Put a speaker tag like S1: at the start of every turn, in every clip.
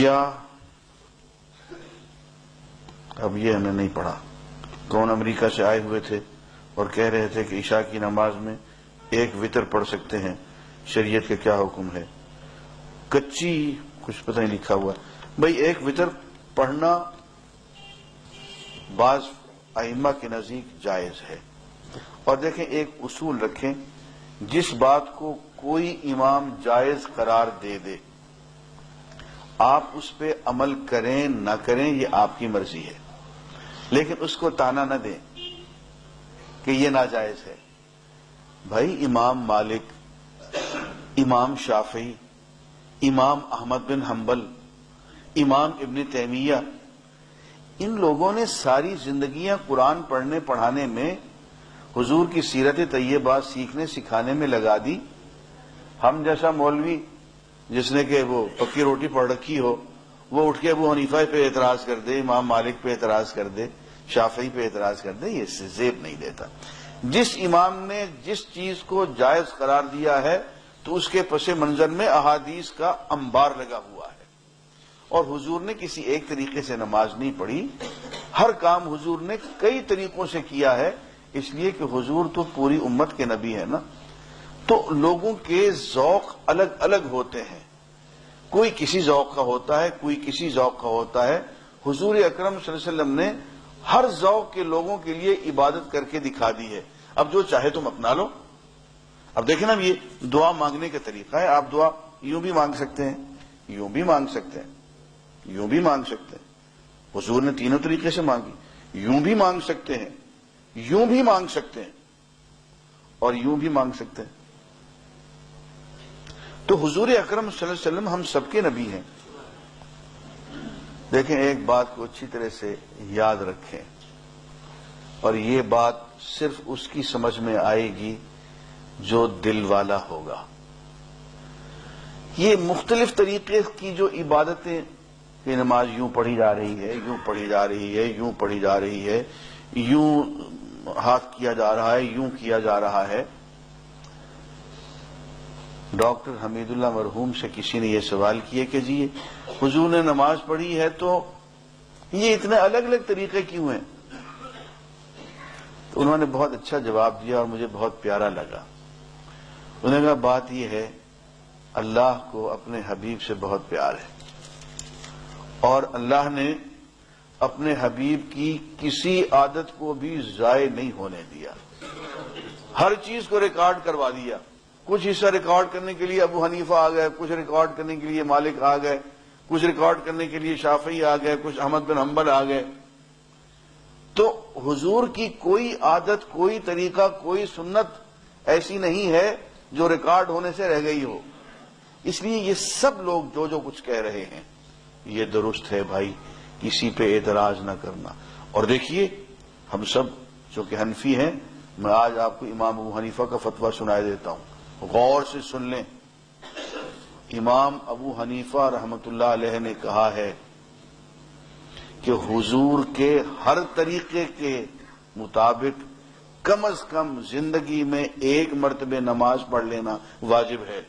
S1: کیا اب یہ ہمیں نہیں پڑھا، کون امریکہ سے آئے ہوئے تھے اور کہہ رہے تھے کہ عشاء کی نماز میں ایک وتر پڑھ سکتے ہیں، شریعت کا کیا حکم ہے؟ کچی کچھ پتہ نہیں لکھا ہوا بھائی، ایک وتر پڑھنا بعض ائمہ کے نزدیک جائز ہے۔ اور دیکھیں ایک اصول رکھیں، جس بات کو کوئی امام جائز قرار دے دے آپ اس پہ عمل کریں نہ کریں یہ آپ کی مرضی ہے، لیکن اس کو تانا نہ دیں کہ یہ ناجائز ہے۔ بھائی امام مالک، امام شافعی، امام احمد بن حنبل، امام ابن تیمیہ، ان لوگوں نے ساری زندگیاں قرآن پڑھنے پڑھانے میں، حضور کی سیرت طیبہ سیکھنے سکھانے میں لگا دی۔ ہم جیسا مولوی جس نے کہ وہ پکی روٹی پڑھ رکھی ہو، وہ اٹھ کے ابو حنیفہ پہ اعتراض کر دے، امام مالک پہ اعتراض کر دے، شافعی پہ اعتراض کر دے، یہ اس سے زیب نہیں دیتا۔ جس امام نے جس چیز کو جائز قرار دیا ہے تو اس کے پس منظر میں احادیث کا انبار لگا ہوا ہے۔ اور حضور نے کسی ایک طریقے سے نماز نہیں پڑھی، ہر کام حضور نے کئی طریقوں سے کیا ہے، اس لیے کہ حضور تو پوری امت کے نبی ہے نا۔ تو لوگوں کے ذوق الگ الگ ہوتے ہیں، کوئی کسی ذوق کا ہوتا ہے، کوئی کسی ذوق کا ہوتا ہے۔ حضور اکرم صلی اللہ علیہ وسلم نے ہر ذوق کے لوگوں کے لیے عبادت کر کے دکھا دی ہے۔ اب جو چاہے تم اپنا لو۔ اب دیکھیں نا، یہ دعا مانگنے کا طریقہ ہے، آپ دعا یوں بھی مانگ سکتے ہیں، یوں بھی مانگ سکتے ہیں، یوں بھی مانگ سکتے ہیں۔ حضور نے تینوں طریقے سے مانگی، یوں بھی مانگ سکتے ہیں، یوں بھی مانگ سکتے ہیں، اور یوں بھی مانگ سکتے ہیں۔ تو حضور اکرم صلی اللہ علیہ وسلم ہم سب کے نبی ہیں۔ دیکھیں ایک بات کو اچھی طرح سے یاد رکھیں، اور یہ بات صرف اس کی سمجھ میں آئے گی جو دل والا ہوگا۔ یہ مختلف طریقے کی جو عبادتیں، کہ نماز یوں پڑھی جا رہی ہے، یوں پڑھی جا رہی ہے، یوں پڑھی جا رہی ہے، یوں ہاتھ کیا جا رہا ہے، یوں کیا جا رہا ہے۔ ڈاکٹر حمید اللہ مرحوم سے کسی نے یہ سوال کیا کہ جی حضور نے نماز پڑھی ہے تو یہ اتنے الگ الگ طریقے کیوں ہیں؟ تو انہوں نے بہت اچھا جواب دیا اور مجھے بہت پیارا لگا۔ انہوں نے کہا بات یہ ہے، اللہ کو اپنے حبیب سے بہت پیار ہے، اور اللہ نے اپنے حبیب کی کسی عادت کو بھی ضائع نہیں ہونے دیا، ہر چیز کو ریکارڈ کروا دیا۔ کچھ حصہ ریکارڈ کرنے کے لیے ابو حنیفہ آ گئے، کچھ ریکارڈ کرنے کے لیے مالک آ گئے، کچھ ریکارڈ کرنے کے لیے شافعی آ گئے، کچھ احمد بن حنبل آ گئے۔ تو حضور کی کوئی عادت، کوئی طریقہ، کوئی سنت ایسی نہیں ہے جو ریکارڈ ہونے سے رہ گئی ہو۔ اس لیے یہ سب لوگ جو جو کچھ کہہ رہے ہیں یہ درست ہے بھائی، کسی پہ اعتراض نہ کرنا۔ اور دیکھیے ہم سب جو کہ حنفی ہیں، میں آج آپ کو امام ابو حنیفہ کا فتویٰ سنائے دیتا ہوں، غور سے سن لیں۔ امام ابو حنیفہ رحمت اللہ علیہ نے کہا ہے کہ حضور کے ہر طریقے کے مطابق کم از کم زندگی میں ایک مرتبہ نماز پڑھ لینا واجب ہے۔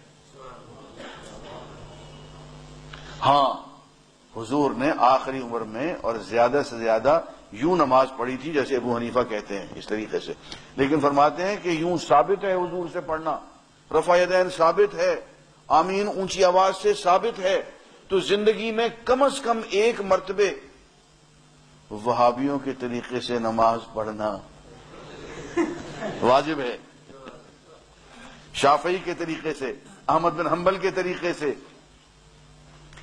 S1: ہاں حضور نے آخری عمر میں اور زیادہ سے زیادہ یوں نماز پڑھی تھی جیسے ابو حنیفہ کہتے ہیں، اس طریقے سے، لیکن فرماتے ہیں کہ یوں ثابت ہے حضور سے پڑھنا، رفع یدین ثابت ہے، آمین اونچی آواز سے ثابت ہے، تو زندگی میں کم از کم ایک مرتبہ وہابیوں کے طریقے سے نماز پڑھنا واجب ہے، شافعی کے طریقے سے، احمد بن حنبل کے طریقے سے،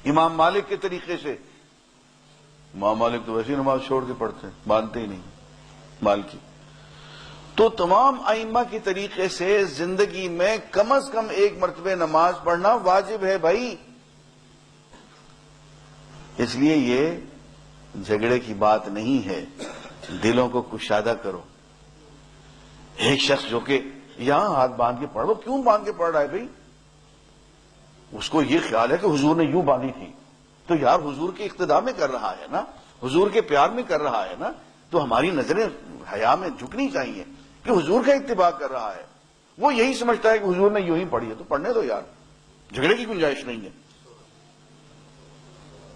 S1: امام مالک کے طریقے سے۔ امام مالک تو ویسی نماز چھوڑ کے پڑھتے ہیں، مانتے ہی نہیں مالکی۔ تو تمام ائمہ کے طریقے سے زندگی میں کم از کم ایک مرتبہ نماز پڑھنا واجب ہے بھائی۔ اس لیے یہ جھگڑے کی بات نہیں ہے، دلوں کو کشادہ کرو۔ ایک شخص جو کہ یہاں ہاتھ باندھ کے پڑھ رہا، کیوں باندھ کے پڑھ رہا ہے بھائی؟ اس کو یہ خیال ہے کہ حضور نے یوں باندھی تھی، تو یار حضور کے اقتداء میں کر رہا ہے نا، حضور کے پیار میں کر رہا ہے نا، تو ہماری نظریں حیا میں جھکنی چاہیے کہ حضور کا اتباع کر رہا ہے۔ وہ یہی سمجھتا ہے کہ حضور نے یوں ہی پڑھی ہے تو پڑھنے دو یار، جھگڑے کی گنجائش نہیں ہے۔